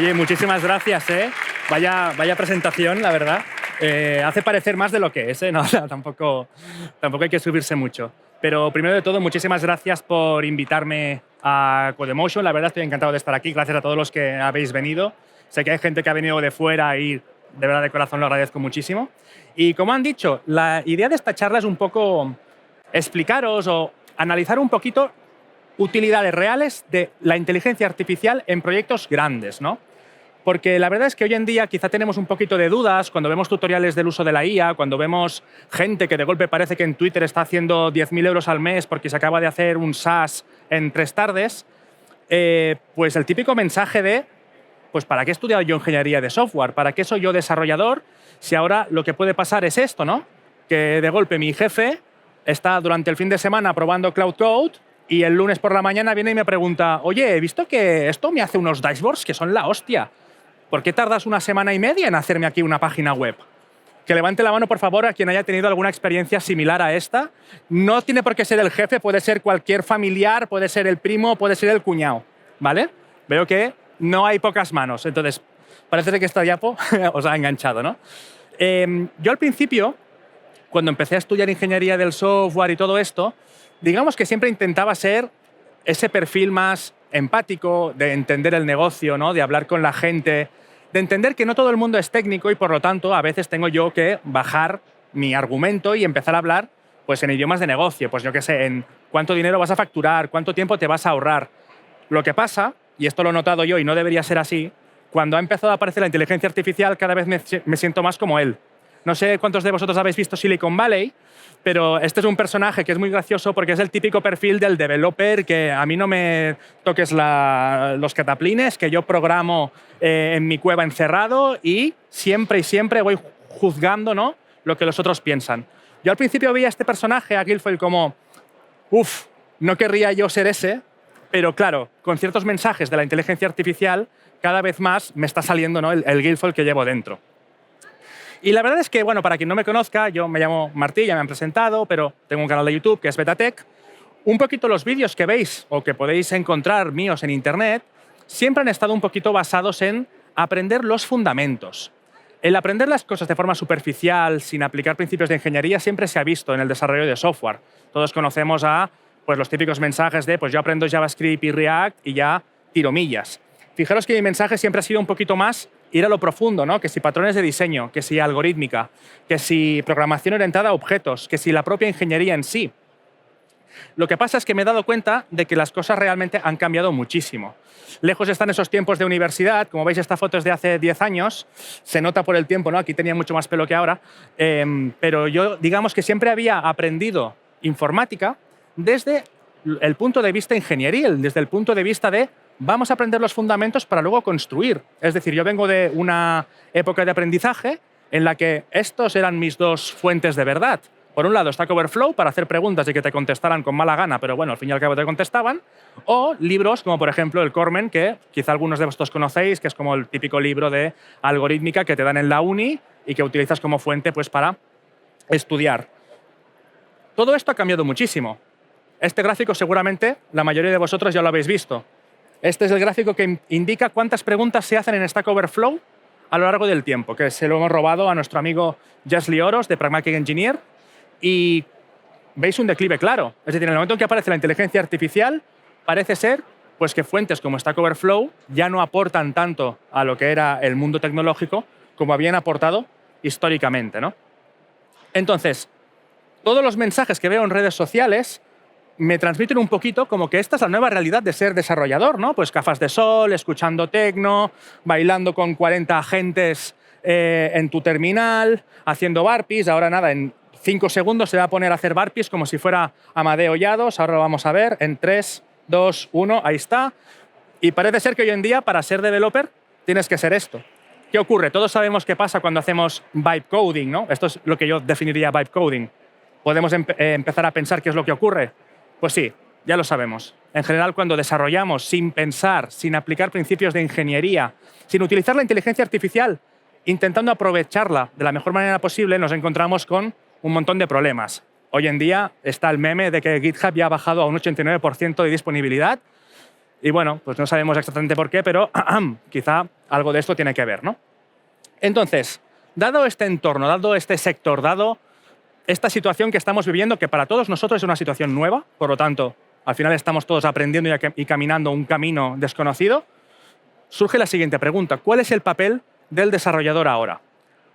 Oye, muchísimas gracias, ¿eh? Vaya presentación, la verdad. Hace parecer más de lo que es, ¿eh? No, tampoco hay que subirse mucho. Pero primero de todo, muchísimas gracias por invitarme a Codemotion. La verdad, estoy encantado de estar aquí. Gracias a todos los que habéis venido. Sé que hay gente que ha venido de fuera y de verdad de corazón lo agradezco muchísimo. Y como han dicho, la idea de esta charla es un poco explicaros o analizar un poquito utilidades reales de la inteligencia artificial en proyectos grandes, ¿no? Porque la verdad es que hoy en día quizá tenemos un poquito de dudas cuando vemos tutoriales del uso de la IA, cuando vemos gente que de golpe parece que en Twitter está haciendo 10.000 euros al mes porque se acaba de hacer un SaaS en 3 tardes, pues el típico mensaje de pues ¿para qué he estudiado yo ingeniería de software? ¿Para qué soy yo desarrollador? Si ahora lo que puede pasar es esto, ¿no? Que de golpe mi jefe está durante el fin de semana probando Cloud Code y el lunes por la mañana viene y me pregunta, oye, he visto que esto me hace unos dashboards que son la hostia. ¿Por qué tardas 1 semana y media en hacerme aquí una página web? Que levante la mano, por favor, a quien haya tenido alguna experiencia similar a esta. No tiene por qué ser el jefe, puede ser cualquier familiar, puede ser el primo, puede ser el cuñado, ¿vale? Veo que no hay pocas manos, entonces parece que esta diapo os ha enganchado, ¿no? Yo al principio, cuando empecé a estudiar ingeniería del software y todo esto, digamos que siempre intentaba ser ese perfil más empático, de entender el negocio, ¿no? De hablar con la gente, de entender que no todo el mundo es técnico y, por lo tanto, a veces tengo yo que bajar mi argumento y empezar a hablar pues, en idiomas de negocio. Pues yo qué sé, en cuánto dinero vas a facturar, cuánto tiempo te vas a ahorrar. Lo que pasa, y esto lo he notado yo y no debería ser así, cuando ha empezado a aparecer la inteligencia artificial cada vez me siento más como él. No sé cuántos de vosotros habéis visto Silicon Valley, pero este es un personaje que es muy gracioso porque es el típico perfil del developer que a mí no me toques los cataplines, que yo programo en mi cueva encerrado y siempre voy juzgando, ¿no?, lo que los otros piensan. Yo al principio veía a este personaje, a Guilfoyle, como no querría yo ser ese, pero claro, con ciertos mensajes de la inteligencia artificial cada vez más me está saliendo, ¿no?, el Guilfoyle que llevo dentro. Y la verdad es que, bueno, para quien no me conozca, yo me llamo Martí, ya me han presentado, pero tengo un canal de YouTube que es Betatech. Un poquito los vídeos que veis o que podéis encontrar míos en Internet siempre han estado un poquito basados en aprender los fundamentos. El aprender las cosas de forma superficial, sin aplicar principios de ingeniería, siempre se ha visto en el desarrollo de software. Todos conocemos pues, los típicos mensajes de pues yo aprendo JavaScript y React y ya tiro millas. Fijaros que mi mensaje siempre ha sido un poquito más ir a lo profundo, ¿no? Que si patrones de diseño, que si algorítmica, que si programación orientada a objetos, que si la propia ingeniería en sí. Lo que pasa es que me he dado cuenta de que las cosas realmente han cambiado muchísimo. Lejos están esos tiempos de universidad, como veis esta foto es de hace 10 años, se nota por el tiempo, ¿no? Aquí tenía mucho más pelo que ahora, pero yo digamos que siempre había aprendido informática desde el punto de vista ingenieril, desde el punto de vista de vamos a aprender los fundamentos para luego construir. Es decir, yo vengo de una época de aprendizaje en la que estos eran mis dos fuentes de verdad. Por un lado, Stack Overflow para hacer preguntas y que te contestaran con mala gana, pero bueno, al fin y al cabo te contestaban. O libros como, por ejemplo, el Cormen, que quizá algunos de vosotros conocéis, que es como el típico libro de algorítmica que te dan en la uni y que utilizas como fuente pues, para estudiar. Todo esto ha cambiado muchísimo. Este gráfico seguramente la mayoría de vosotros ya lo habéis visto. Este es el gráfico que indica cuántas preguntas se hacen en Stack Overflow a lo largo del tiempo, que se lo hemos robado a nuestro amigo Jasly Oros de Pragmatic Engineer. Y veis un declive claro. Es decir, en el momento en que aparece la inteligencia artificial, parece ser pues, que fuentes como Stack Overflow ya no aportan tanto a lo que era el mundo tecnológico como habían aportado históricamente, ¿no? Entonces, todos los mensajes que veo en redes sociales me transmiten un poquito como que esta es la nueva realidad de ser desarrollador, ¿no? Pues gafas de sol, escuchando tecno, bailando con 40 agentes en tu terminal, haciendo burpees. Ahora nada, en 5 segundos se va a poner a hacer burpees como si fuera Amadeo Llados. Ahora lo vamos a ver en 3, 2, 1, ahí está. Y parece ser que hoy en día, para ser developer, tienes que ser esto. ¿Qué ocurre? Todos sabemos qué pasa cuando hacemos vibe coding, ¿no? Esto es lo que yo definiría vibe coding. ¿Podemos empezar a pensar qué es lo que ocurre? Pues sí, ya lo sabemos. En general, cuando desarrollamos sin pensar, sin aplicar principios de ingeniería, sin utilizar la inteligencia artificial, intentando aprovecharla de la mejor manera posible, nos encontramos con un montón de problemas. Hoy en día está el meme de que GitHub ya ha bajado a un 89% de disponibilidad. Y bueno, pues no sabemos exactamente por qué, pero quizá algo de esto tiene que ver, ¿no? Entonces, dado este entorno, dado este sector, dado esta situación que estamos viviendo, que para todos nosotros es una situación nueva, por lo tanto, al final estamos todos aprendiendo y caminando un camino desconocido, surge la siguiente pregunta. ¿Cuál es el papel del desarrollador ahora?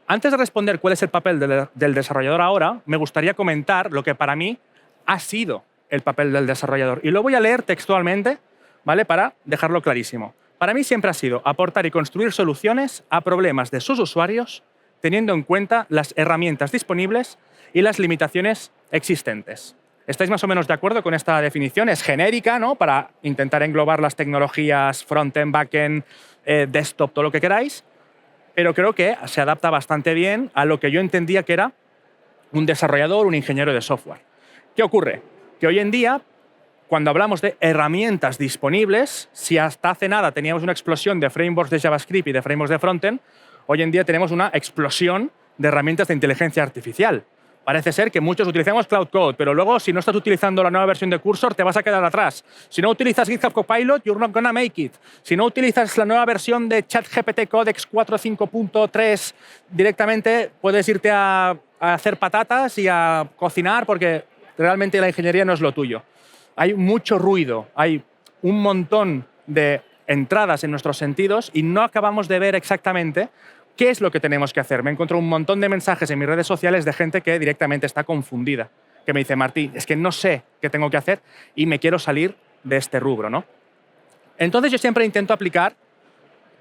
Antes de responder cuál es el papel del desarrollador ahora, me gustaría comentar lo que para mí ha sido el papel del desarrollador. Y lo voy a leer textualmente, ¿vale? Para dejarlo clarísimo. Para mí siempre ha sido aportar y construir soluciones a problemas de sus usuarios, teniendo en cuenta las herramientas disponibles y las limitaciones existentes. ¿Estáis más o menos de acuerdo con esta definición? Es genérica, ¿no? Para intentar englobar las tecnologías frontend, backend, desktop, todo lo que queráis, pero creo que se adapta bastante bien a lo que yo entendía que era un desarrollador, un ingeniero de software. ¿Qué ocurre? Que hoy en día, cuando hablamos de herramientas disponibles, si hasta hace nada teníamos una explosión de frameworks de JavaScript y de frameworks de frontend, hoy en día tenemos una explosión de herramientas de inteligencia artificial. Parece ser que muchos utilizamos Cloud Code, pero luego, si no estás utilizando la nueva versión de Cursor, te vas a quedar atrás. Si no utilizas GitHub Copilot, you're not gonna make it. Si no utilizas la nueva versión de ChatGPT Codex 4.5.3, directamente puedes irte a hacer patatas y a cocinar porque realmente la ingeniería no es lo tuyo. Hay mucho ruido, hay un montón de entradas en nuestros sentidos y no acabamos de ver exactamente ¿qué es lo que tenemos que hacer? Me encuentro un montón de mensajes en mis redes sociales de gente que directamente está confundida, que me dice, Martí, es que no sé qué tengo que hacer y me quiero salir de este rubro, ¿no? Entonces yo siempre intento aplicar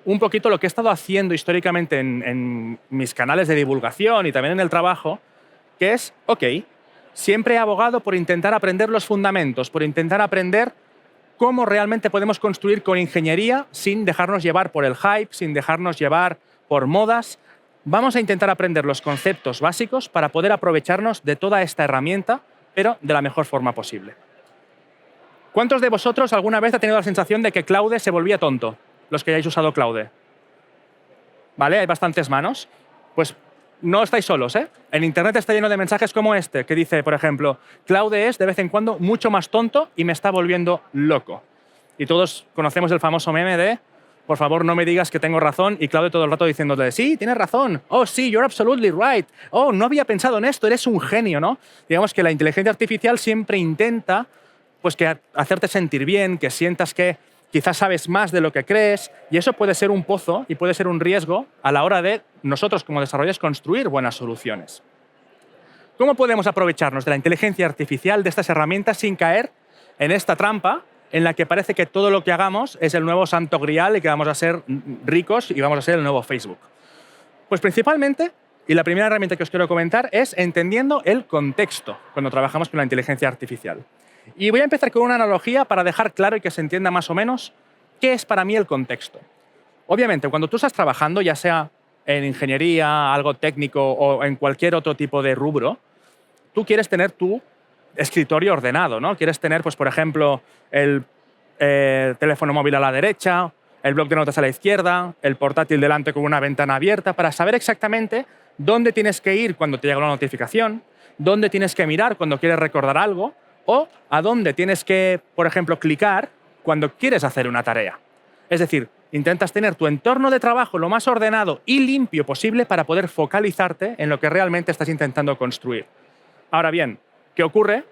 un poquito lo que he estado haciendo históricamente en mis canales de divulgación y también en el trabajo, que es, ok, siempre he abogado por intentar aprender los fundamentos, por intentar aprender cómo realmente podemos construir con ingeniería sin dejarnos llevar por el hype, sin dejarnos llevar por modas. Vamos a intentar aprender los conceptos básicos para poder aprovecharnos de toda esta herramienta, pero de la mejor forma posible. ¿Cuántos de vosotros alguna vez ha tenido la sensación de que Claude se volvía tonto? Los que hayáis usado Claude. ¿Vale? Hay bastantes manos. Pues no estáis solos, ¿eh? En Internet está lleno de mensajes como este, que dice, por ejemplo, Claude es de vez en cuando mucho más tonto y me está volviendo loco. Y todos conocemos el famoso meme de por favor, no me digas que tengo razón, y Claude todo el rato diciéndole, sí, tienes razón, oh, sí, you're absolutely right, oh, no había pensado en esto, eres un genio, ¿no? Digamos que la inteligencia artificial siempre intenta pues, que hacerte sentir bien, que sientas que quizás sabes más de lo que crees, y eso puede ser un pozo y puede ser un riesgo a la hora de nosotros como desarrolladores construir buenas soluciones. ¿Cómo podemos aprovecharnos de la inteligencia artificial, de estas herramientas, sin caer en esta trampa en la que parece que todo lo que hagamos es el nuevo santo grial y que vamos a ser ricos y vamos a ser el nuevo Facebook? Pues principalmente, y la primera herramienta que os quiero comentar, es entendiendo el contexto cuando trabajamos con la inteligencia artificial. Y voy a empezar con una analogía para dejar claro y que se entienda más o menos qué es para mí el contexto. Obviamente, cuando tú estás trabajando, ya sea en ingeniería, algo técnico o en cualquier otro tipo de rubro, tú quieres tener tu escritorio ordenado, ¿no? Quieres tener, pues, por ejemplo, el teléfono móvil a la derecha, el bloc de notas a la izquierda, el portátil delante con una ventana abierta, para saber exactamente dónde tienes que ir cuando te llega una notificación, dónde tienes que mirar cuando quieres recordar algo o a dónde tienes que, por ejemplo, clicar cuando quieres hacer una tarea. Es decir, intentas tener tu entorno de trabajo lo más ordenado y limpio posible para poder focalizarte en lo que realmente estás intentando construir. Ahora bien, ¿qué ocurre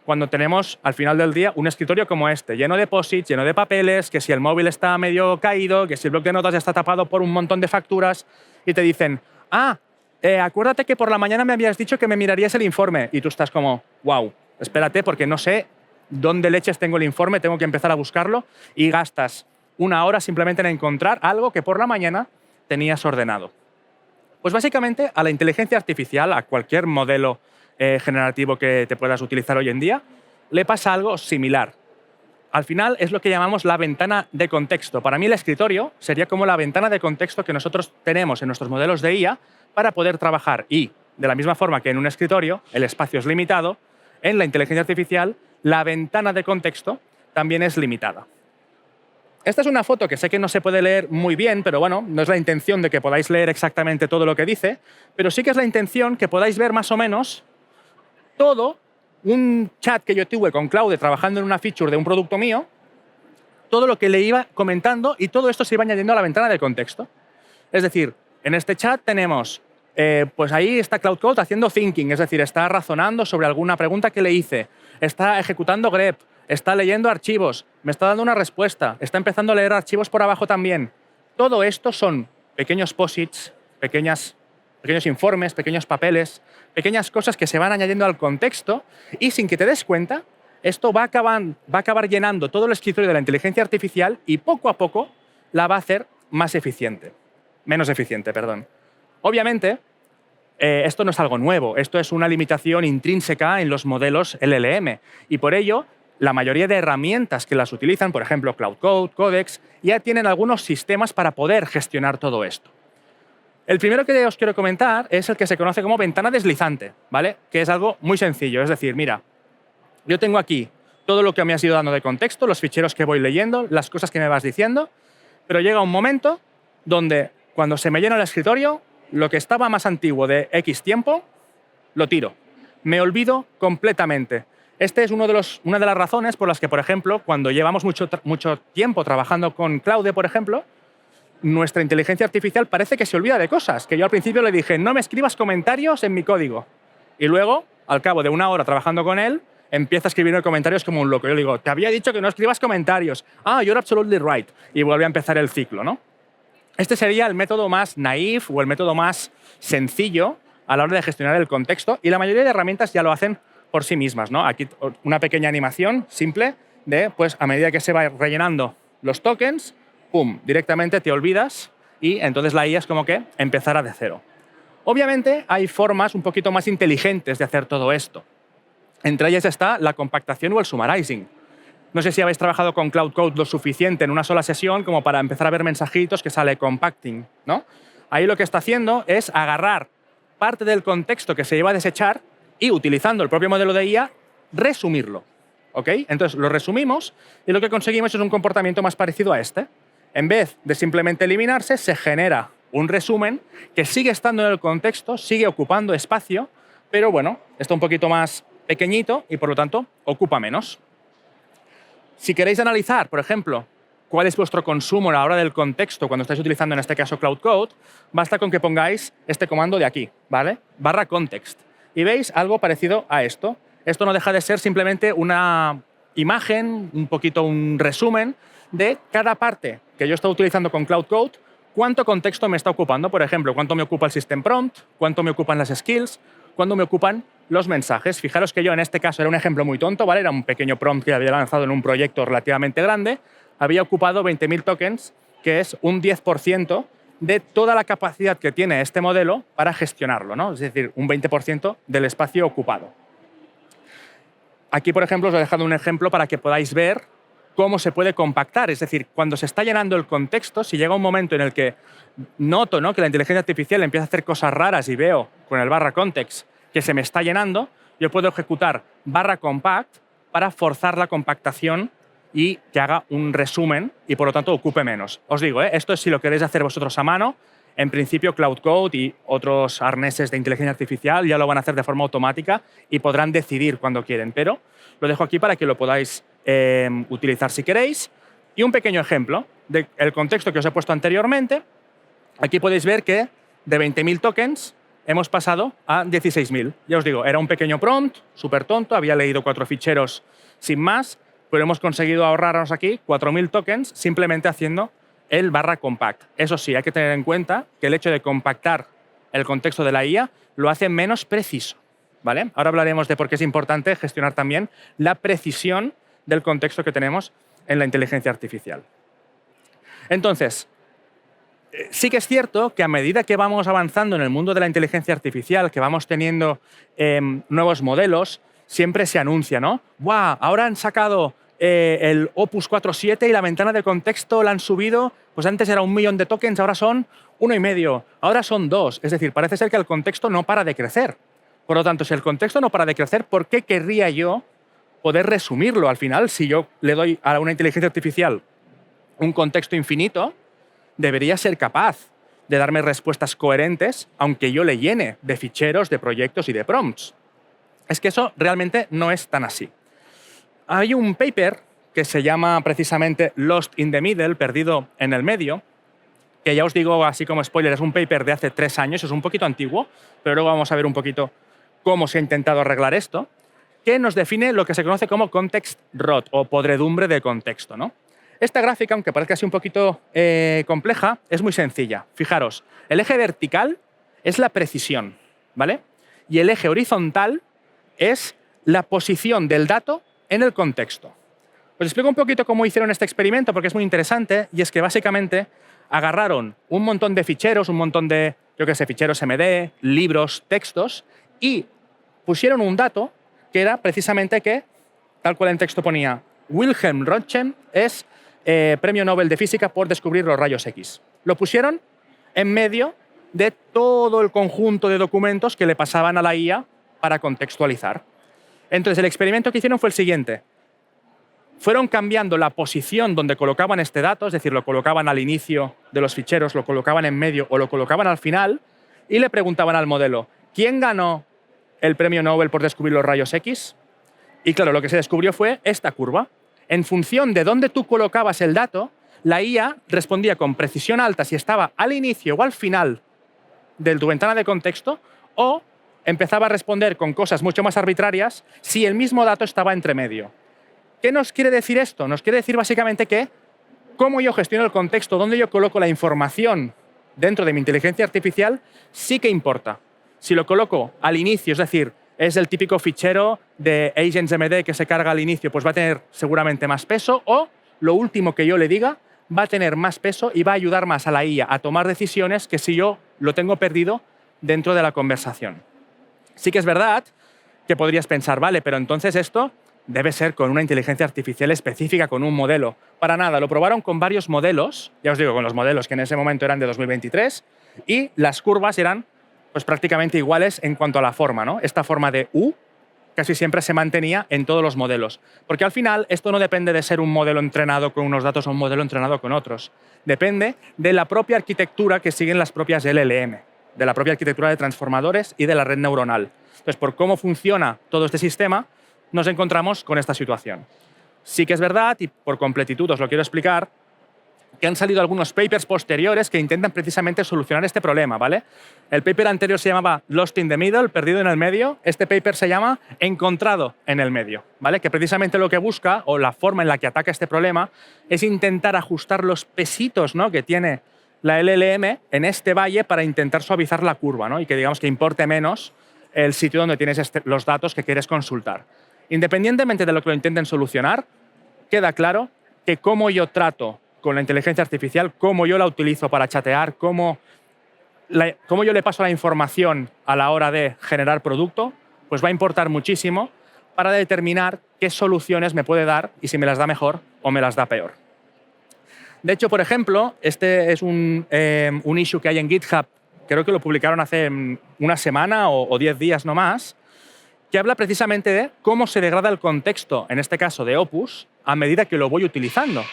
cuando tenemos al final del día un escritorio como este, lleno de posits, lleno de papeles, que si el móvil está medio caído, que si el bloc de notas está tapado por un montón de facturas y te dicen, acuérdate que por la mañana me habías dicho que me mirarías el informe, y tú estás como, wow, espérate porque no sé dónde leches tengo el informe, tengo que empezar a buscarlo, y gastas una hora simplemente en encontrar algo que por la mañana tenías ordenado. Pues básicamente a la inteligencia artificial, a cualquier modelo generativo que te puedas utilizar hoy en día, le pasa algo similar. Al final es lo que llamamos la ventana de contexto. Para mí el escritorio sería como la ventana de contexto que nosotros tenemos en nuestros modelos de IA para poder trabajar. Y de la misma forma que en un escritorio el espacio es limitado, en la inteligencia artificial la ventana de contexto también es limitada. Esta es una foto que sé que no se puede leer muy bien, pero bueno, no es la intención de que podáis leer exactamente todo lo que dice, pero sí que es la intención que podáis ver más o menos todo un chat que yo tuve con Claude trabajando en una feature de un producto mío, todo lo que le iba comentando y todo esto se iba añadiendo a la ventana de contexto. Es decir, en este chat tenemos, pues ahí está Cloud Code haciendo thinking, es decir, está razonando sobre alguna pregunta que le hice, está ejecutando grep, está leyendo archivos, me está dando una respuesta, está empezando a leer archivos por abajo también. Todo esto son pequeños posits, pequeños informes, pequeños papeles, pequeñas cosas que se van añadiendo al contexto y sin que te des cuenta, esto va a acabar llenando todo el escritorio de la inteligencia artificial y poco a poco la va a hacer menos eficiente, perdón. Obviamente, esto no es algo nuevo, esto es una limitación intrínseca en los modelos LLM y por ello la mayoría de herramientas que las utilizan, por ejemplo, Cloud Code, Codex, ya tienen algunos sistemas para poder gestionar todo esto. El primero que os quiero comentar es el que se conoce como ventana deslizante, ¿vale? Que es algo muy sencillo, es decir, mira, yo tengo aquí todo lo que me has ido dando de contexto, los ficheros que voy leyendo, las cosas que me vas diciendo, pero llega un momento donde cuando se me llena el escritorio, lo que estaba más antiguo de X tiempo, lo tiro. Me olvido completamente. Este es una de las razones por las que, por ejemplo, cuando llevamos mucho tiempo trabajando con Claude, por ejemplo, nuestra inteligencia artificial parece que se olvida de cosas. Que yo al principio le dije, no me escribas comentarios en mi código. Y luego, al cabo de una hora trabajando con él, empieza a escribirme comentarios como un loco. Yo le digo, te había dicho que no escribas comentarios. Ah, you're absolutely right. Y vuelve a empezar el ciclo, ¿no? Este sería el método más naif o el método más sencillo a la hora de gestionar el contexto y la mayoría de herramientas ya lo hacen por sí mismas, ¿no? Aquí una pequeña animación simple de, pues, a medida que se va rellenando los tokens, ¡pum!, directamente te olvidas y entonces la IA es como que empezará de cero. Obviamente hay formas un poquito más inteligentes de hacer todo esto. Entre ellas está la compactación o el summarizing. No sé si habéis trabajado con Cloud Code lo suficiente en una sola sesión como para empezar a ver mensajitos que sale compacting, ¿no? Ahí lo que está haciendo es agarrar parte del contexto que se iba a desechar y, utilizando el propio modelo de IA, resumirlo. ¿Ok? Entonces, lo resumimos y lo que conseguimos es un comportamiento más parecido a este. En vez de simplemente eliminarse, se genera un resumen que sigue estando en el contexto, sigue ocupando espacio, pero bueno, está un poquito más pequeñito y, por lo tanto, ocupa menos. Si queréis analizar, por ejemplo, cuál es vuestro consumo a la hora del contexto cuando estáis utilizando, en este caso, Cloud Code, basta con que pongáis este comando de aquí, ¿vale? /context. Y veis algo parecido a esto. Esto no deja de ser simplemente una imagen, un poquito un resumen de cada parte que yo estoy utilizando con Cloud Code, cuánto contexto me está ocupando, por ejemplo, cuánto me ocupa el system prompt, cuánto me ocupan las skills, cuánto me ocupan los mensajes. Fijaros que yo en este caso era un ejemplo muy tonto, ¿vale? Era un pequeño prompt que había lanzado en un proyecto relativamente grande, había ocupado 20.000 tokens, que es un 10% de toda la capacidad que tiene este modelo para gestionarlo, ¿no? Es decir, un 20% del espacio ocupado. Aquí, por ejemplo, os he dejado un ejemplo para que podáis ver cómo se puede compactar. Es decir, cuando se está llenando el contexto, si llega un momento en el que noto, ¿no?, que la inteligencia artificial empieza a hacer cosas raras y veo con el /context que se me está llenando, yo puedo ejecutar /compact para forzar la compactación y que haga un resumen y, por lo tanto, ocupe menos. Os digo, esto es si lo queréis hacer vosotros a mano. En principio, Cloud Code y otros arneses de inteligencia artificial ya lo van a hacer de forma automática y podrán decidir cuando quieren, pero lo dejo aquí para que lo podáis utilizar si queréis. Y un pequeño ejemplo del contexto que os he puesto anteriormente. Aquí podéis ver que de 20.000 tokens hemos pasado a 16.000. Ya os digo, era un pequeño prompt, súper tonto, había leído 4 ficheros sin más, pero hemos conseguido ahorrarnos aquí 4.000 tokens simplemente haciendo el /compact. Eso sí, hay que tener en cuenta que el hecho de compactar el contexto de la IA lo hace menos preciso, ¿vale? Ahora hablaremos de por qué es importante gestionar también la precisión del contexto que tenemos en la inteligencia artificial. Entonces, sí que es cierto que a medida que vamos avanzando en el mundo de la inteligencia artificial, que vamos teniendo nuevos modelos, siempre se anuncia, ¿no? ¡Guau! Ahora han sacado el Opus 4.7 y la ventana de contexto la han subido, pues antes era 1 millón de tokens, ahora son 1,5, ahora son 2. Es decir, parece ser que el contexto no para de crecer. Por lo tanto, si el contexto no para de crecer, ¿por qué querría yo poder resumirlo? Al final, si yo le doy a una inteligencia artificial un contexto infinito, debería ser capaz de darme respuestas coherentes, aunque yo le llene de ficheros, de proyectos y de prompts. Es que eso realmente no es tan así. Hay un paper que se llama precisamente Lost in the Middle, perdido en el medio, que ya os digo, así como spoiler, es un paper de hace 3 años, es un poquito antiguo, pero luego vamos a ver un poquito cómo se ha intentado arreglar esto, que nos define lo que se conoce como context rot o podredumbre de contexto, ¿no? Esta gráfica, aunque parezca así un poquito compleja, es muy sencilla. Fijaros, el eje vertical es la precisión, ¿vale? Y el eje horizontal es la posición del dato en el contexto. Os explico un poquito cómo hicieron este experimento porque es muy interesante y es que básicamente agarraron un montón de ficheros, un montón de, yo qué sé, ficheros MD, libros, textos y pusieron un dato que era precisamente que, tal cual en texto ponía, Wilhelm Röntgen es Premio Nobel de Física por descubrir los rayos X. Lo pusieron en medio de todo el conjunto de documentos que le pasaban a la IA para contextualizar. Entonces, el experimento que hicieron fue el siguiente. Fueron cambiando la posición donde colocaban este dato, es decir, lo colocaban al inicio de los ficheros, lo colocaban en medio o lo colocaban al final, y le preguntaban al modelo, ¿quién ganó el Premio Nobel por descubrir los rayos X? Y claro, lo que se descubrió fue esta curva. En función de dónde tú colocabas el dato, la IA respondía con precisión alta si estaba al inicio o al final de tu ventana de contexto, o empezaba a responder con cosas mucho más arbitrarias si el mismo dato estaba entre medio. ¿Qué nos quiere decir esto? Nos quiere decir básicamente que cómo yo gestiono el contexto, dónde yo coloco la información dentro de mi inteligencia artificial, sí que importa. Si lo coloco al inicio, es decir, es el típico fichero de AgentsMD que se carga al inicio, pues va a tener seguramente más peso, o lo último que yo le diga va a tener más peso y va a ayudar más a la IA a tomar decisiones que si yo lo tengo perdido dentro de la conversación. Sí que es verdad que podrías pensar, vale, pero entonces esto debe ser con una inteligencia artificial específica, con un modelo. Para nada, lo probaron con varios modelos, ya os digo, con los modelos que en ese momento eran de 2023, y las curvas eran pues, prácticamente iguales en cuanto a la forma, ¿no? Esta forma de U casi siempre se mantenía en todos los modelos. Porque al final esto no depende de ser un modelo entrenado con unos datos o un modelo entrenado con otros. Depende de la propia arquitectura que siguen las propias LLM, de la propia arquitectura de transformadores y de la red neuronal. Entonces, por cómo funciona todo este sistema, nos encontramos con esta situación. Sí que es verdad, y por completitud os lo quiero explicar, que han salido algunos papers posteriores que intentan precisamente solucionar este problema, ¿vale? El paper anterior se llamaba Lost in the Middle, perdido en el medio. Este paper se llama Encontrado en el medio, ¿vale? Que precisamente lo que busca, o la forma en la que ataca este problema, es intentar ajustar los pesitos, ¿no?, que tiene la LLM en este valle para intentar suavizar la curva, ¿no? Y que digamos que importe menos el sitio donde tienes los datos que quieres consultar. Independientemente de lo que lo intenten solucionar, queda claro que cómo yo trato con la inteligencia artificial, cómo yo la utilizo para chatear, cómo yo le paso la información a la hora de generar producto, pues va a importar muchísimo para determinar qué soluciones me puede dar y si me las da mejor o me las da peor. De hecho, por ejemplo, este es un issue que hay en GitHub, creo que lo publicaron hace una semana o 10 días no más, que habla precisamente de cómo se degrada el contexto, en este caso de Opus, a medida que lo voy utilizando.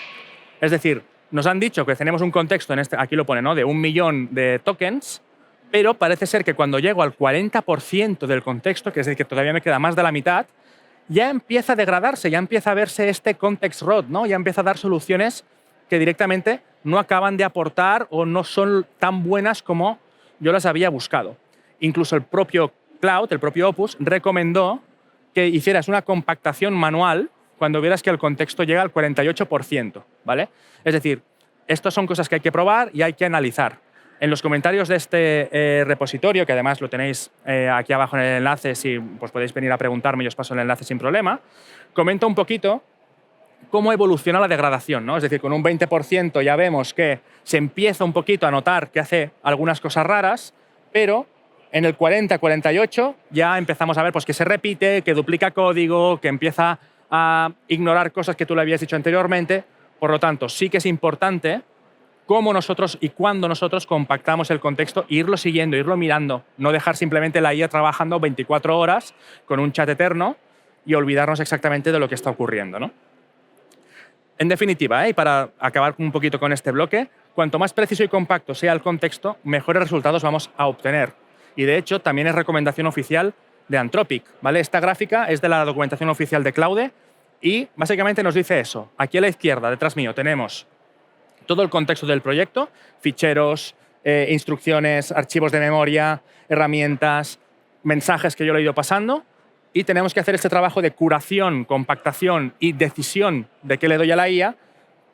Es decir, nos han dicho que tenemos un contexto, aquí lo pone, ¿no?, de 1 millón de tokens, pero parece ser que cuando llego al 40% del contexto, que es decir, que todavía me queda más de la mitad, ya empieza a degradarse, ya empieza a verse este context rot, ¿no? Ya empieza a dar soluciones que directamente no acaban de aportar o no son tan buenas como yo las había buscado. Incluso el propio Cloud, el propio Opus, recomendó que hicieras una compactación manual cuando vieras que el contexto llega al 48%, ¿vale? Es decir, estas son cosas que hay que probar y hay que analizar. En los comentarios de este repositorio, que además lo tenéis aquí abajo en el enlace, si pues podéis venir a preguntarme y os paso el enlace sin problema, comento un poquito cómo evoluciona la degradación, ¿no? Es decir, con un 20% ya vemos que se empieza un poquito a notar que hace algunas cosas raras, pero en el 40-48 ya empezamos a ver pues, que se repite, que duplica código, que empieza a ignorar cosas que tú le habías dicho anteriormente. Por lo tanto, sí que es importante cómo nosotros y cuándo nosotros compactamos el contexto, irlo siguiendo, irlo mirando, no dejar simplemente la IA trabajando 24 horas con un chat eterno y olvidarnos exactamente de lo que está ocurriendo, ¿no? En definitiva, y para acabar un poquito con este bloque, cuanto más preciso y compacto sea el contexto, mejores resultados vamos a obtener. Y de hecho, también es recomendación oficial de Anthropic, ¿vale? Esta gráfica es de la documentación oficial de Claude Y básicamente nos dice eso. Aquí a la izquierda, detrás mío, tenemos todo el contexto del proyecto, ficheros, instrucciones, archivos de memoria, herramientas, mensajes que yo le he ido pasando, y tenemos que hacer este trabajo de curación, compactación y decisión de qué le doy a la IA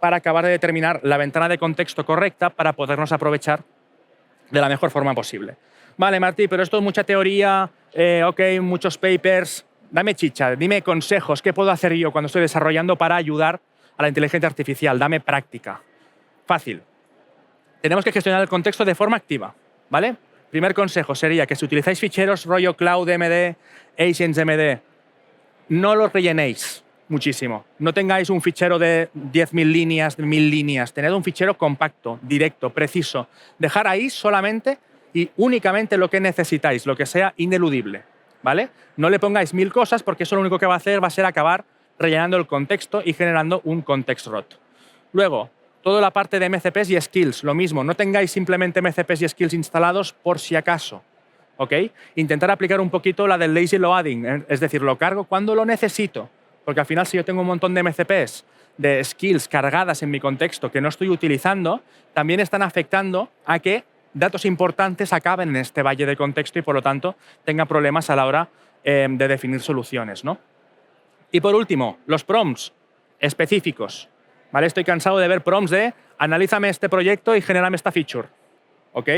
para acabar de determinar la ventana de contexto correcta para podernos aprovechar de la mejor forma posible. Vale, Martí, pero esto es mucha teoría, ok, muchos papers. Dame chicha, dime consejos, ¿qué puedo hacer yo cuando estoy desarrollando para ayudar a la inteligencia artificial? Dame práctica. Fácil. Tenemos que gestionar el contexto de forma activa, ¿vale? Primer consejo sería que si utilizáis ficheros rollo Cloud MD, Agents MD, no los rellenéis muchísimo. No tengáis un fichero de 10.000 líneas, de 1.000 líneas. Tened un fichero compacto, directo, preciso. Dejar ahí solamente y únicamente lo que necesitáis, lo que sea ineludible, ¿vale? No le pongáis 1000 cosas porque eso lo único que va a hacer va a ser acabar rellenando el contexto y generando un context rot. Luego, toda la parte de MCPs y skills, lo mismo. No tengáis simplemente MCPs y skills instalados por si acaso, ¿ok? Intentar aplicar un poquito la del lazy loading, es decir, lo cargo cuando lo necesito. Porque al final, si yo tengo un montón de MCPs, de skills cargadas en mi contexto que no estoy utilizando, también están afectando a que datos importantes acaben en este valle de contexto y, por lo tanto, tengan problemas a la hora de definir soluciones, ¿no? Y por último, los prompts específicos. ¿Vale? Estoy cansado de ver prompts de analízame este proyecto y genérame esta feature. ¿Ok?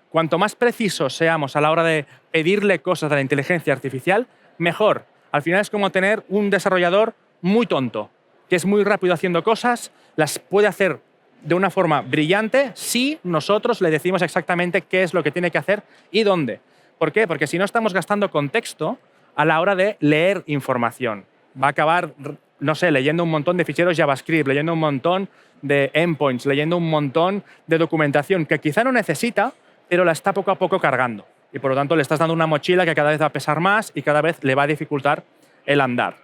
Cuanto más precisos seamos a la hora de pedirle cosas a la inteligencia artificial, mejor. Al final es como tener un desarrollador muy tonto, que es muy rápido haciendo cosas, las puede hacer de una forma brillante si nosotros le decimos exactamente qué es lo que tiene que hacer y dónde. ¿Por qué? Porque si no estamos gastando contexto a la hora de leer información. Va a acabar, no sé, leyendo un montón de ficheros JavaScript, leyendo un montón de endpoints, leyendo un montón de documentación que quizá no necesita, pero la está poco a poco cargando. Y por lo tanto le estás dando una mochila que cada vez va a pesar más y cada vez le va a dificultar el andar.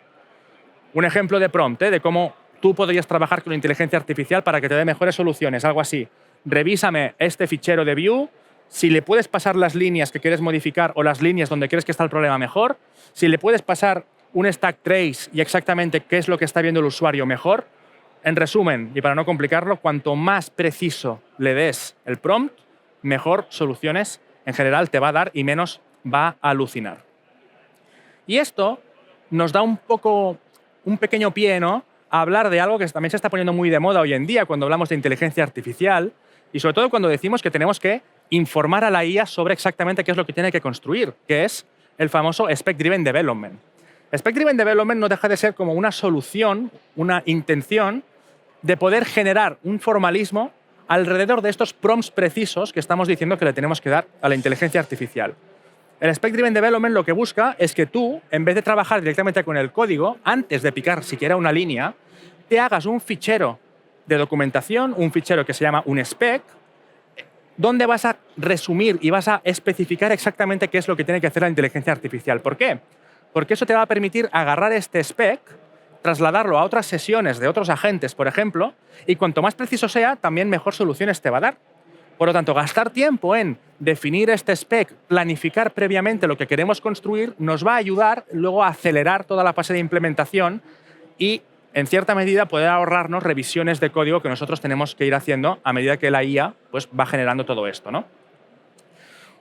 Un ejemplo de prompt, de cómo tú podrías trabajar con inteligencia artificial para que te dé mejores soluciones, algo así. Revísame este fichero de view, si le puedes pasar las líneas que quieres modificar o las líneas donde crees que está el problema mejor, si le puedes pasar un stack trace y exactamente qué es lo que está viendo el usuario mejor. En resumen, y para no complicarlo, cuanto más preciso le des el prompt, mejor soluciones en general te va a dar y menos va a alucinar. Y esto nos da un pequeño pie, ¿no?, a hablar de algo que también se está poniendo muy de moda hoy en día cuando hablamos de inteligencia artificial y sobre todo cuando decimos que tenemos que informar a la IA sobre exactamente qué es lo que tiene que construir, que es el famoso Spec-Driven Development. Spec-Driven Development no deja de ser como una solución, una intención de poder generar un formalismo alrededor de estos prompts precisos que estamos diciendo que le tenemos que dar a la inteligencia artificial. El Spec-Driven Development lo que busca es que tú, en vez de trabajar directamente con el código, antes de picar siquiera una línea, te hagas un fichero de documentación, un fichero que se llama un spec, donde vas a resumir y vas a especificar exactamente qué es lo que tiene que hacer la inteligencia artificial. ¿Por qué? Porque eso te va a permitir agarrar este spec, trasladarlo a otras sesiones de otros agentes, por ejemplo, y cuanto más preciso sea, también mejor soluciones te va a dar. Por lo tanto, gastar tiempo en definir este spec, planificar previamente lo que queremos construir, nos va a ayudar luego a acelerar toda la fase de implementación y, en cierta medida, poder ahorrarnos revisiones de código que nosotros tenemos que ir haciendo a medida que la IA pues, va generando todo esto, ¿no?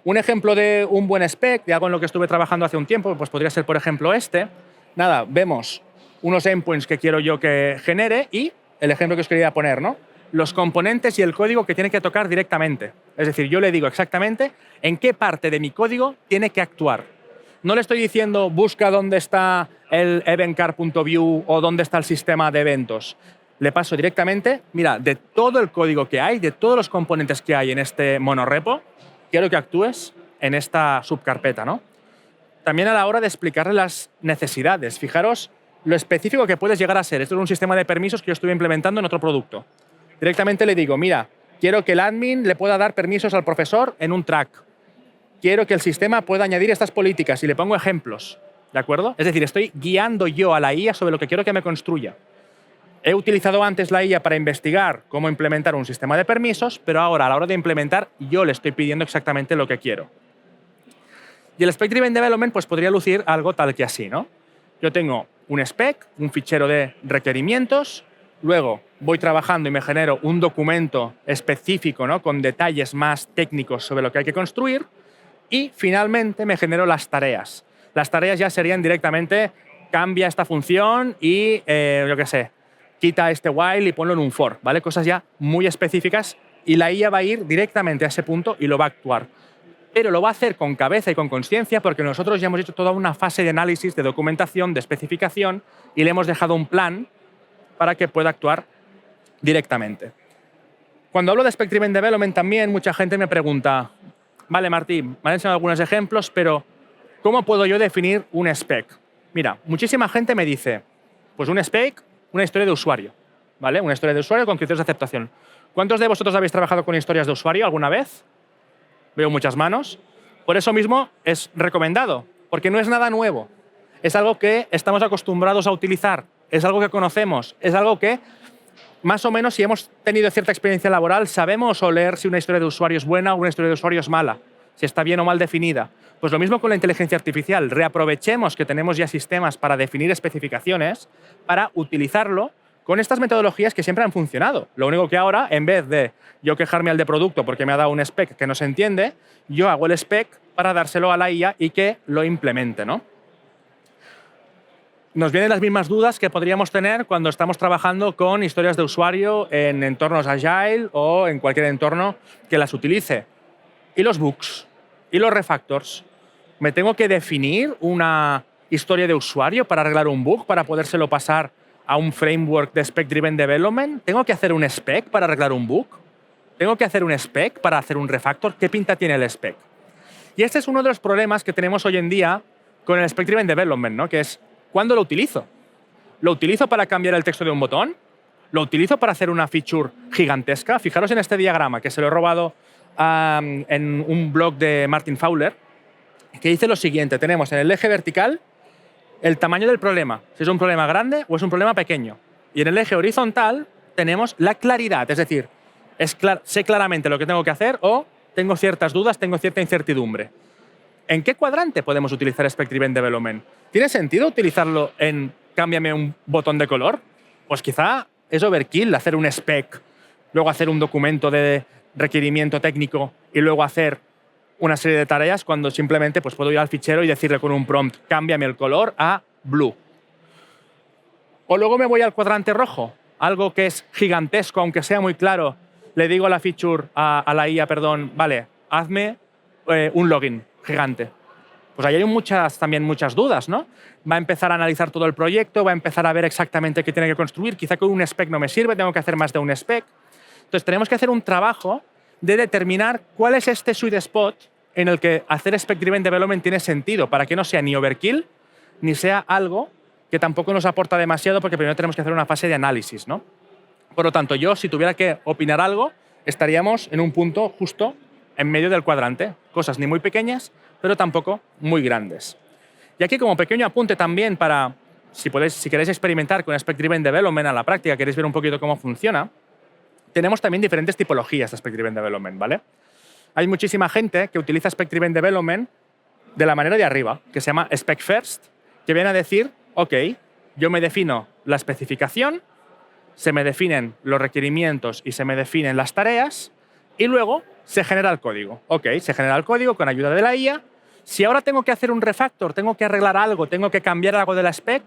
Un ejemplo de un buen spec, de algo en lo que estuve trabajando hace un tiempo, pues podría ser, por ejemplo, este. Nada, vemos unos endpoints que quiero yo que genere y el ejemplo que os quería poner, ¿no? Los componentes y el código que tiene que tocar directamente. Es decir, yo le digo exactamente en qué parte de mi código tiene que actuar. No le estoy diciendo busca dónde está el eventcar.view o dónde está el sistema de eventos. Le paso directamente, mira, de todo el código que hay, de todos los componentes que hay en este monorepo, quiero que actúes en esta subcarpeta, ¿no? También a la hora de explicarle las necesidades. Fijaros lo específico que puedes llegar a ser. Esto es un sistema de permisos que yo estuve implementando en otro producto. Directamente le digo, mira, quiero que el admin le pueda dar permisos al profesor en un track. Quiero que el sistema pueda añadir estas políticas y le pongo ejemplos, ¿de acuerdo? Es decir, estoy guiando yo a la IA sobre lo que quiero que me construya. He utilizado antes la IA para investigar cómo implementar un sistema de permisos, pero ahora, a la hora de implementar, yo le estoy pidiendo exactamente lo que quiero. Y el Spec-Driven Development pues, podría lucir algo tal que así, ¿no? Yo tengo un spec, un fichero de requerimientos, luego voy trabajando y me genero un documento específico, ¿no?, con detalles más técnicos sobre lo que hay que construir, y finalmente me genero las tareas. Las tareas ya serían directamente, cambia esta función y, yo qué sé, quita este while y ponlo en un for, ¿vale? Cosas ya muy específicas, y la IA va a ir directamente a ese punto y lo va a actuar. Pero lo va a hacer con cabeza y con consciencia, porque nosotros ya hemos hecho toda una fase de análisis, de documentación, de especificación, y le hemos dejado un plan para que pueda actuar directamente. Cuando hablo de Spec Driven Development también mucha gente me pregunta, vale, Martí, me han enseñado algunos ejemplos, pero ¿cómo puedo yo definir un spec? Mira, muchísima gente me dice, pues un spec, una historia de usuario, ¿vale? Una historia de usuario con criterios de aceptación. ¿Cuántos de vosotros habéis trabajado con historias de usuario alguna vez? Veo muchas manos. Por eso mismo es recomendado, porque no es nada nuevo. Es algo que estamos acostumbrados a utilizar, es algo que conocemos, es algo que, más o menos, si hemos tenido cierta experiencia laboral, sabemos oler si una historia de usuario es buena o una historia de usuario es mala, si está bien o mal definida. Pues lo mismo con la inteligencia artificial. Reaprovechemos que tenemos ya sistemas para definir especificaciones, para utilizarlo con estas metodologías que siempre han funcionado. Lo único que ahora, en vez de yo quejarme al de producto porque me ha dado un spec que no se entiende, yo hago el spec para dárselo a la IA y que lo implemente, ¿no? Nos vienen las mismas dudas que podríamos tener cuando estamos trabajando con historias de usuario en entornos Agile o en cualquier entorno que las utilice. ¿Y los bugs? ¿Y los refactors? ¿Me tengo que definir una historia de usuario para arreglar un bug, para podérselo pasar a un framework de Spec Driven Development? ¿Tengo que hacer un spec para arreglar un bug? ¿Tengo que hacer un spec para hacer un refactor? ¿Qué pinta tiene el spec? Y este es uno de los problemas que tenemos hoy en día con el Spec Driven Development, ¿no? Que es, ¿cuándo lo utilizo? ¿Lo utilizo para cambiar el texto de un botón? ¿Lo utilizo para hacer una feature gigantesca? Fijaros en este diagrama, que se lo he robado en un blog de Martin Fowler, que dice lo siguiente. Tenemos en el eje vertical el tamaño del problema, si es un problema grande o es un problema pequeño. Y en el eje horizontal tenemos la claridad, es decir, sé claramente lo que tengo que hacer o tengo ciertas dudas, tengo cierta incertidumbre. ¿En qué cuadrante podemos utilizar Spec Driven Development? ¿Tiene sentido utilizarlo en cámbiame un botón de color? Pues quizá es overkill hacer un spec, luego hacer un documento de requerimiento técnico y luego hacer una serie de tareas cuando simplemente pues, puedo ir al fichero y decirle con un prompt, cámbiame el color a blue. O luego me voy al cuadrante rojo, algo que es gigantesco, aunque sea muy claro. Le digo a la feature, a la IA, perdón, vale, hazme un login gigante. Pues ahí hay también muchas dudas, ¿no? Va a empezar a analizar todo el proyecto, va a empezar a ver exactamente qué tiene que construir. Quizá con un spec no me sirve, tengo que hacer más de un spec. Entonces tenemos que hacer un trabajo de determinar cuál es este sweet spot en el que hacer Spec Driven Development tiene sentido, para que no sea ni overkill, ni sea algo que tampoco nos aporta demasiado, porque primero tenemos que hacer una fase de análisis, ¿no? Por lo tanto, yo, si tuviera que opinar algo, estaríamos en un punto justo en medio del cuadrante. Cosas ni muy pequeñas, pero tampoco muy grandes. Y aquí, como pequeño apunte también para, si queréis experimentar con Spec Driven Development a la práctica, queréis ver un poquito cómo funciona, tenemos también diferentes tipologías de Spec Driven Development, ¿vale? Hay muchísima gente que utiliza Spec Driven Development de la manera de arriba, que se llama Spec First, que viene a decir, ok, yo me defino la especificación, se me definen los requerimientos y se me definen las tareas, y luego se genera el código. Ok, se genera el código con ayuda de la IA. Si ahora tengo que hacer un refactor, tengo que arreglar algo, tengo que cambiar algo de la spec,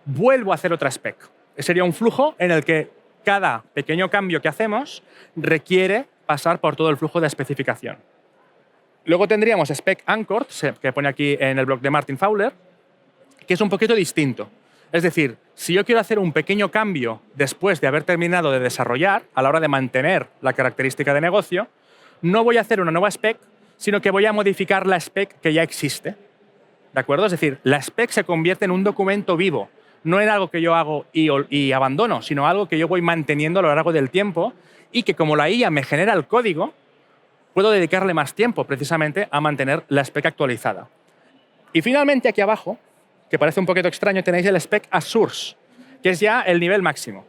vuelvo a hacer otra spec. Sería un flujo en el que cada pequeño cambio que hacemos requiere pasar por todo el flujo de especificación. Luego tendríamos Spec Anchored, que pone aquí en el blog de Martin Fowler, que es un poquito distinto. Es decir, si yo quiero hacer un pequeño cambio después de haber terminado de desarrollar, a la hora de mantener la característica de negocio, no voy a hacer una nueva spec, sino que voy a modificar la spec que ya existe. ¿De acuerdo? Es decir, la spec se convierte en un documento vivo, no en algo que yo hago y abandono, sino algo que yo voy manteniendo a lo largo del tiempo y que, como la IA me genera el código, puedo dedicarle más tiempo precisamente a mantener la spec actualizada. Y finalmente, aquí abajo, que parece un poquito extraño, tenéis el Spec as Source, que es ya el nivel máximo.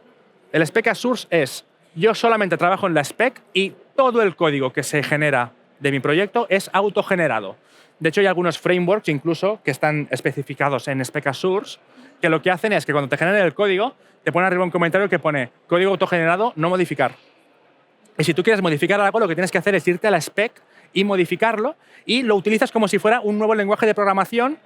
El Spec as Source es, yo solamente trabajo en la spec y todo el código que se genera de mi proyecto es autogenerado. De hecho, hay algunos frameworks incluso que están especificados en Spec Source que lo que hacen es que cuando te generen el código, te ponen arriba un comentario que pone código autogenerado, no modificar. Y si tú quieres modificar algo, lo que tienes que hacer es irte a la spec y modificarlo, y lo utilizas como si fuera un nuevo lenguaje de programación,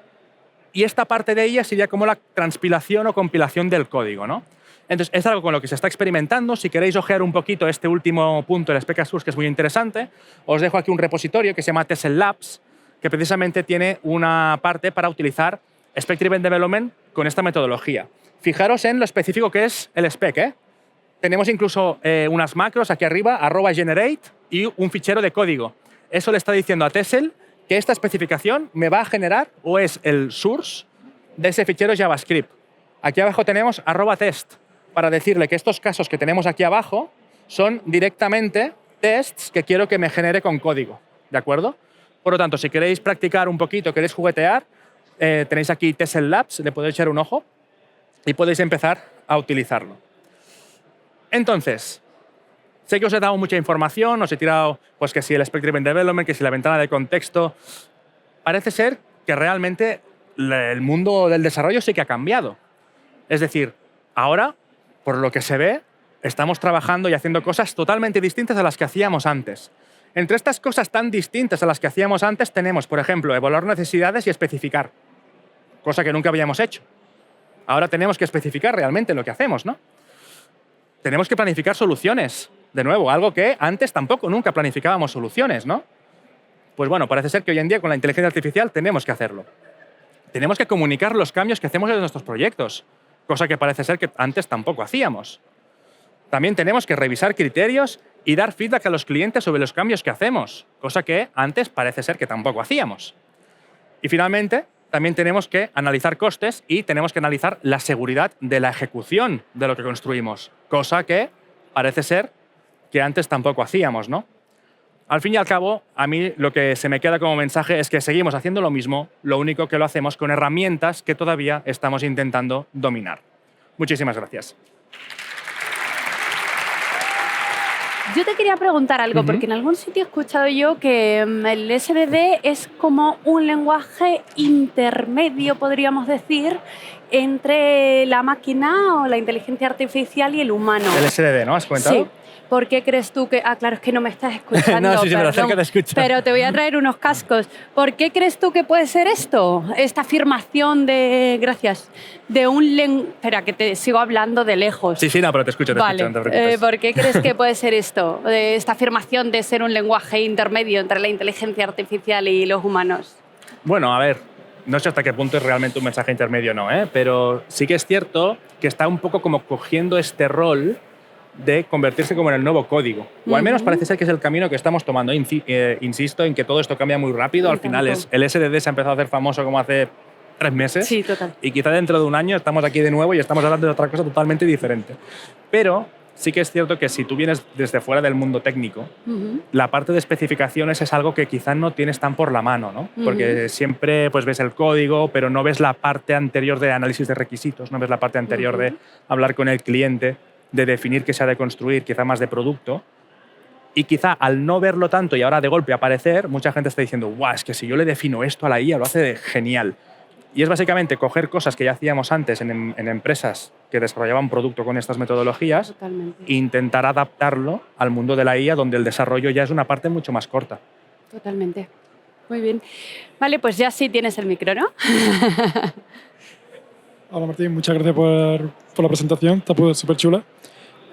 y esta parte de ella sería como la transpilación o compilación del código, ¿no? Entonces, es algo con lo que se está experimentando. Si queréis ojear un poquito este último punto del Spec Source, que es muy interesante, os dejo aquí un repositorio que se llama Tessel Labs, que precisamente tiene una parte para utilizar Spec Driven Development con esta metodología. Fijaros en lo específico que es el spec, ¿eh? Tenemos incluso unas macros aquí arriba, @generate, y un fichero de código. Eso le está diciendo a Tessel que esta especificación me va a generar, o es el source de ese fichero JavaScript. Aquí abajo tenemos @test, para decirle que estos casos que tenemos aquí abajo son directamente tests que quiero que me genere con código, ¿de acuerdo? Por lo tanto, si queréis practicar un poquito, queréis juguetear, tenéis aquí Tessel Labs, le podéis echar un ojo y podéis empezar a utilizarlo. Entonces, sé que os he dado mucha información, os he tirado pues, que si el Spec Driven Development, que si la ventana de contexto. Parece ser que realmente el mundo del desarrollo sí que ha cambiado. Es decir, ahora, por lo que se ve, estamos trabajando y haciendo cosas totalmente distintas a las que hacíamos antes. Entre estas cosas tan distintas a las que hacíamos antes tenemos, por ejemplo, evaluar necesidades y especificar, cosa que nunca habíamos hecho. Ahora tenemos que especificar realmente lo que hacemos, ¿no? Tenemos que planificar soluciones. De nuevo, algo que antes tampoco, nunca planificábamos soluciones, ¿no? Pues bueno, parece ser que hoy en día con la inteligencia artificial tenemos que hacerlo. Tenemos que comunicar los cambios que hacemos en nuestros proyectos, cosa que parece ser que antes tampoco hacíamos. También tenemos que revisar criterios y dar feedback a los clientes sobre los cambios que hacemos, cosa que antes parece ser que tampoco hacíamos. Y finalmente, también tenemos que analizar costes y tenemos que analizar la seguridad de la ejecución de lo que construimos, cosa que parece ser que antes tampoco hacíamos, ¿no? Al fin y al cabo, a mí lo que se me queda como mensaje es que seguimos haciendo lo mismo, lo único que lo hacemos con herramientas que todavía estamos intentando dominar. Muchísimas gracias. Yo te quería preguntar algo, porque en algún sitio he escuchado yo que el SDD es como un lenguaje intermedio, podríamos decir, entre la máquina o la inteligencia artificial y el humano. El SDD, ¿no? ¿Has comentado? Sí. ¿Por qué crees tú que...? Claro, es que no me estás escuchando. No, sí, pero acerca de escuchar. Pero te voy a traer unos cascos. ¿Por qué crees tú que puede ser esto? Esta afirmación de... Gracias. De un lenguaje... Espera, que te sigo hablando de lejos. Sí, no, pero te escucho, vale. No te preocupes. ¿Por qué crees que puede ser esto? Esta afirmación de ser un lenguaje intermedio entre la inteligencia artificial y los humanos. Bueno, a ver, no sé hasta qué punto es realmente un mensaje intermedio o no, pero sí que es cierto que está un poco como cogiendo este rol de convertirse como en el nuevo código. O al menos parece ser que es el camino que estamos tomando. Insisto en que todo esto cambia muy rápido. Al final el SDD se ha empezado a hacer famoso como hace 3 meses. Sí, total. Y quizá dentro de un año estamos aquí de nuevo y estamos hablando de otra cosa totalmente diferente. Pero sí que es cierto que si tú vienes desde fuera del mundo técnico, la parte de especificaciones es algo que quizá no tienes tan por la mano, ¿no? Porque siempre pues, ves el código, pero no ves la parte anterior de análisis de requisitos, no ves la parte anterior de hablar con el cliente, de definir qué se ha de construir, quizá más de producto. Y quizá al no verlo tanto y ahora de golpe aparecer, mucha gente está diciendo, guau, es que si yo le defino esto a la IA, lo hace genial. Y es básicamente coger cosas que ya hacíamos antes en empresas que desarrollaban producto con estas metodologías e intentar adaptarlo al mundo de la IA, donde el desarrollo ya es una parte mucho más corta. Totalmente. Muy bien. Vale, pues ya sí tienes el micro, ¿no? Hola Martín, muchas gracias por la presentación, está súper chula.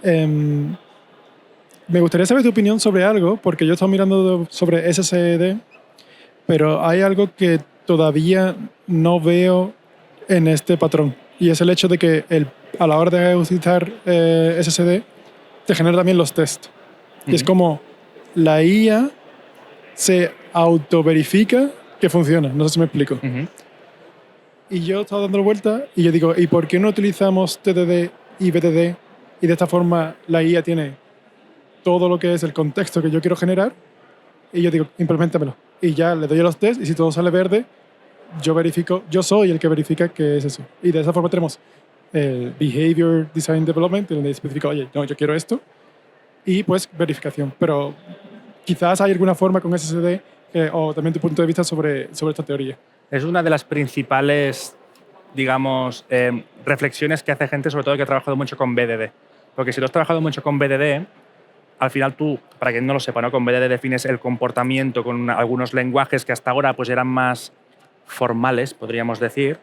Me gustaría saber tu opinión sobre algo, porque yo he estado mirando sobre SSD, pero hay algo que todavía no veo en este patrón, y es el hecho de que a la hora de utilizar SSD te genera también los tests. Y es como la IA se autoverifica que funciona, no sé si me explico. Y yo he estado dando vuelta y yo digo, ¿y por qué no utilizamos TDD y BDD? Y de esta forma la IA tiene todo lo que es el contexto que yo quiero generar y yo digo, implementamelo. Y ya le doy a los tests y si todo sale verde, yo soy el que verifica que es eso. Y de esa forma tenemos el Behavior Design Development, donde especifica, oye, no, yo quiero esto. Y pues verificación. Pero quizás hay alguna forma con SSD o también tu punto de vista sobre esta teoría. Es una de las principales, digamos, reflexiones que hace gente, sobre todo que ha trabajado mucho con BDD. Porque si tú has trabajado mucho con BDD, al final tú, para quien no lo sepa, ¿no? Con BDD defines el comportamiento con algunos lenguajes que hasta ahora pues, eran más formales, podríamos decir,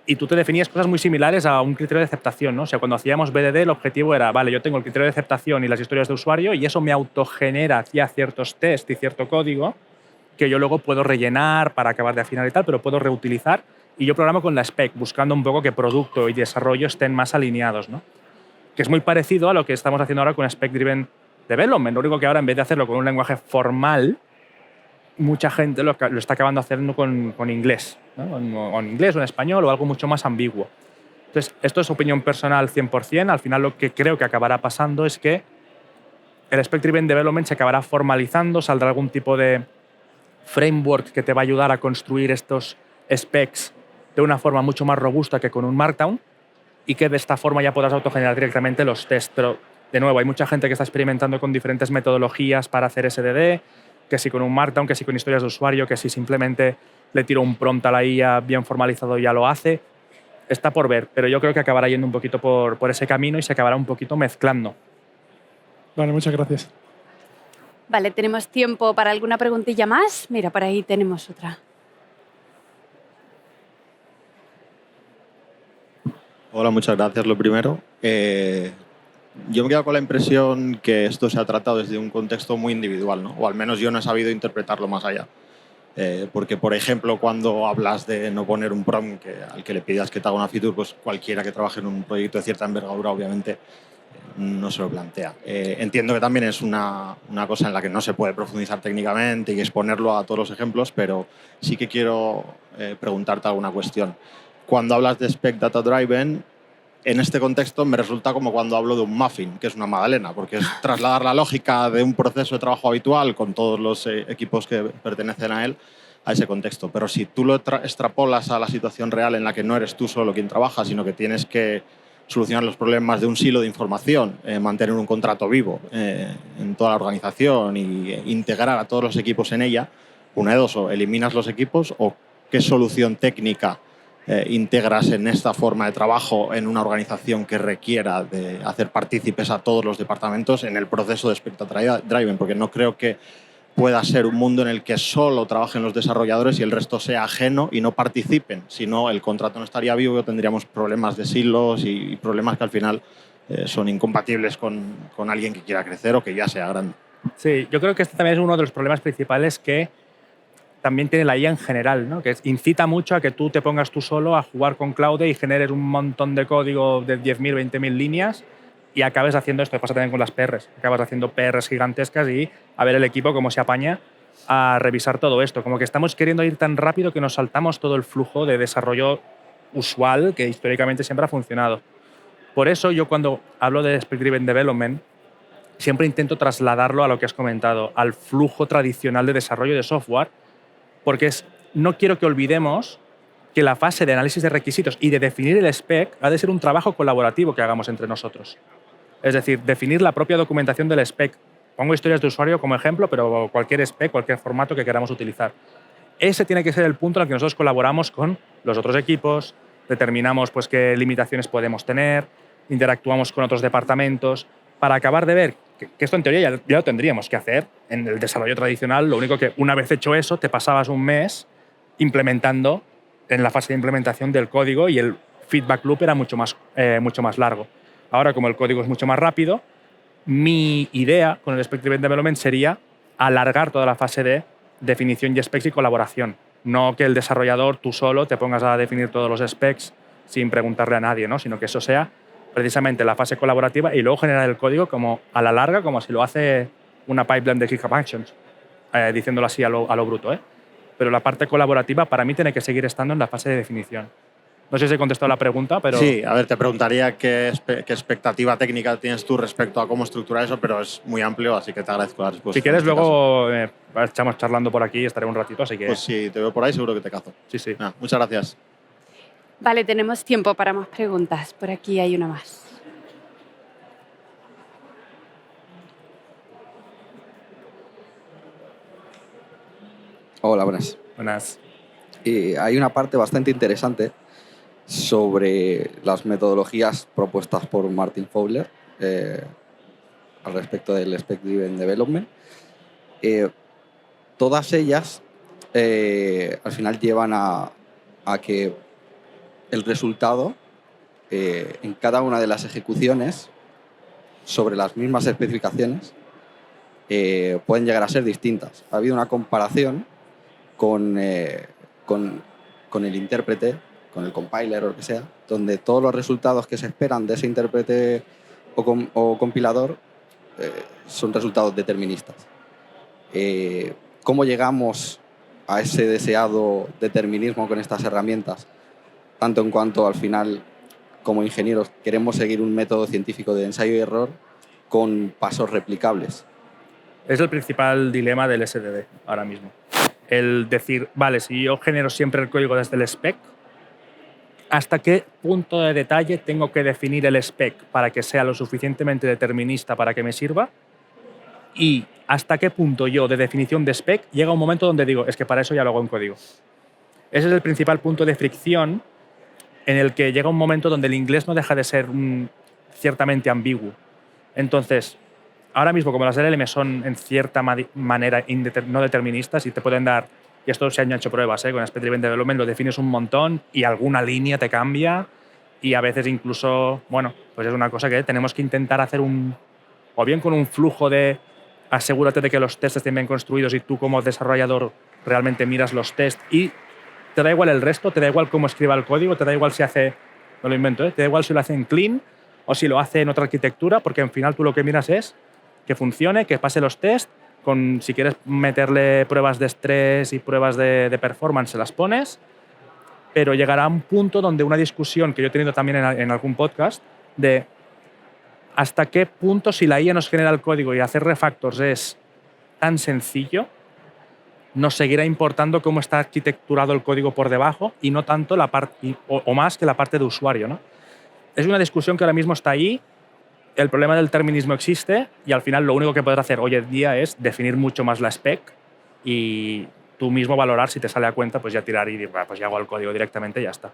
y tú te definías cosas muy similares a un criterio de aceptación, ¿no? O sea, cuando hacíamos BDD, el objetivo era, vale, yo tengo el criterio de aceptación y las historias de usuario y eso me autogenera ya ciertos tests y cierto código que yo luego puedo rellenar para acabar de afinar y tal, pero puedo reutilizar y yo programo con la spec, buscando un poco que producto y desarrollo estén más alineados, ¿no? Que es muy parecido a lo que estamos haciendo ahora con Spec Driven Development. Lo único que ahora, en vez de hacerlo con un lenguaje formal, mucha gente lo está acabando haciendo con inglés, ¿no? O en inglés o en español o algo mucho más ambiguo. Entonces, esto es opinión personal 100%. Al final, lo que creo que acabará pasando es que el Spec Driven Development se acabará formalizando, saldrá algún tipo de framework que te va a ayudar a construir estos specs de una forma mucho más robusta que con un Markdown y que de esta forma ya podrás autogenerar directamente los tests. Pero, de nuevo, hay mucha gente que está experimentando con diferentes metodologías para hacer SDD, que si con un Markdown, que si con historias de usuario, que si simplemente le tiro un prompt a la IA bien formalizado y ya lo hace. Está por ver, pero yo creo que acabará yendo un poquito por ese camino y se acabará un poquito mezclando. Vale, muchas gracias. Vale, tenemos tiempo para alguna preguntilla más. Mira, por ahí tenemos otra. Hola, muchas gracias. Lo primero, yo me quedo con la impresión que esto se ha tratado desde un contexto muy individual, ¿no? O al menos yo no he sabido interpretarlo más allá. Porque, por ejemplo, cuando hablas de no poner un prompt al que le pidas que te haga una feature, pues cualquiera que trabaje en un proyecto de cierta envergadura, obviamente, no se lo plantea. Entiendo que también es una cosa en la que no se puede profundizar técnicamente y exponerlo a todos los ejemplos, pero sí que quiero preguntarte alguna cuestión. Cuando hablas de Spec Data Driven, en este contexto me resulta como cuando hablo de un muffin, que es una magdalena, porque es trasladar la lógica de un proceso de trabajo habitual con todos los equipos que pertenecen a él a ese contexto. Pero si tú lo extrapolas a la situación real en la que no eres tú solo quien trabaja, sino que tienes que solucionar los problemas de un silo de información, mantener un contrato vivo en toda la organización y integrar a todos los equipos en ella, una de dos, o eliminas los equipos o qué solución técnica integras en esta forma de trabajo en una organización que requiera de hacer partícipes a todos los departamentos en el proceso de Spec Data Driven, porque no creo que pueda ser un mundo en el que solo trabajen los desarrolladores y el resto sea ajeno y no participen. Si no, el contrato no estaría vivo y tendríamos problemas de silos y problemas que al final son incompatibles con alguien que quiera crecer o que ya sea grande. Sí, yo creo que este también es uno de los problemas principales que también tiene la IA en general, ¿no? Que incita mucho a que tú te pongas tú solo a jugar con Claude y generes un montón de código de 10.000, 20.000 líneas y acabes haciendo esto. Pasa también con las PRs. Acabas haciendo PRs gigantescas y a ver el equipo cómo se apaña a revisar todo esto. Como que estamos queriendo ir tan rápido que nos saltamos todo el flujo de desarrollo usual que históricamente siempre ha funcionado. Por eso yo cuando hablo de Spec Driven Development siempre intento trasladarlo a lo que has comentado, al flujo tradicional de desarrollo de software, porque no quiero que olvidemos que la fase de análisis de requisitos y de definir el spec ha de ser un trabajo colaborativo que hagamos entre nosotros. Es decir, definir la propia documentación del spec. Pongo historias de usuario como ejemplo, pero cualquier spec, cualquier formato que queramos utilizar. Ese tiene que ser el punto en el que nosotros colaboramos con los otros equipos, determinamos pues, qué limitaciones podemos tener, interactuamos con otros departamentos, para acabar de ver que esto en teoría ya lo tendríamos que hacer en el desarrollo tradicional. Lo único que una vez hecho eso, te pasabas un mes implementando en la fase de implementación del código y el feedback loop era mucho más largo. Ahora, como el código es mucho más rápido, mi idea con el Spec Driven Development sería alargar toda la fase de definición y specs y colaboración. No que el desarrollador, tú solo, te pongas a definir todos los specs sin preguntarle a nadie, ¿no? Sino que eso sea precisamente la fase colaborativa y luego generar el código como a la larga, como si lo hace una pipeline de GitHub Actions, diciéndolo así a lo bruto, ¿eh? Pero la parte colaborativa para mí tiene que seguir estando en la fase de definición. No sé si he contestado la pregunta, pero... Sí, a ver, te preguntaría qué expectativa técnica tienes tú respecto a cómo estructurar eso, pero es muy amplio, así que te agradezco la respuesta. Si quieres, luego echamos charlando por aquí y estaré un ratito, así que... Pues si te veo por ahí, seguro que te cazo. Sí. Muchas gracias. Vale, tenemos tiempo para más preguntas. Por aquí hay una más. Hola, buenas. Buenas. Hay una parte bastante interesante sobre las metodologías propuestas por Martin Fowler al respecto del Spec Driven Development. Todas ellas al final llevan a que el resultado en cada una de las ejecuciones sobre las mismas especificaciones pueden llegar a ser distintas. Ha habido una comparación con el intérprete, con el compiler o lo que sea, donde todos los resultados que se esperan de ese intérprete o compilador son resultados deterministas. ¿Cómo llegamos a ese deseado determinismo con estas herramientas? Tanto en cuanto al final, como ingenieros, queremos seguir un método científico de ensayo y error con pasos replicables. Es el principal dilema del SDD ahora mismo. El decir, vale, si yo genero siempre el código desde el spec, ¿hasta qué punto de detalle tengo que definir el spec para que sea lo suficientemente determinista para que me sirva? Y hasta qué punto yo, de definición de spec, llega un momento donde digo, es que para eso ya lo hago en código. Ese es el principal punto de fricción en el que llega un momento donde el inglés no deja de ser ciertamente ambiguo. Entonces, ahora mismo, como las LLM son en cierta manera no deterministas y te pueden dar, y esto se han hecho pruebas, con Spec Driven Development, lo defines un montón y alguna línea te cambia y a veces incluso, bueno, pues es una cosa que tenemos que intentar hacer o bien con un flujo de asegúrate de que los tests estén bien construidos y tú como desarrollador realmente miras los tests y te da igual el resto, te da igual cómo escriba el código, te da igual si hace, no lo invento, te da igual si lo hace en clean o si lo hace en otra arquitectura, porque al final tú lo que miras es que funcione, que pase los tests, si quieres meterle pruebas de estrés y pruebas de performance, se las pones, pero llegará un punto donde una discusión que yo he tenido también en algún podcast de hasta qué punto si la IA nos genera el código y hacer refactors es tan sencillo, nos seguirá importando cómo está arquitecturado el código por debajo y no tanto la parte, o más que la parte de usuario, ¿no? Es una discusión que ahora mismo está ahí. El problema del determinismo existe y al final lo único que podrás hacer hoy en día es definir mucho más la spec y tú mismo valorar si te sale a cuenta, pues ya tirar y decir, pues ya hago el código directamente y ya está.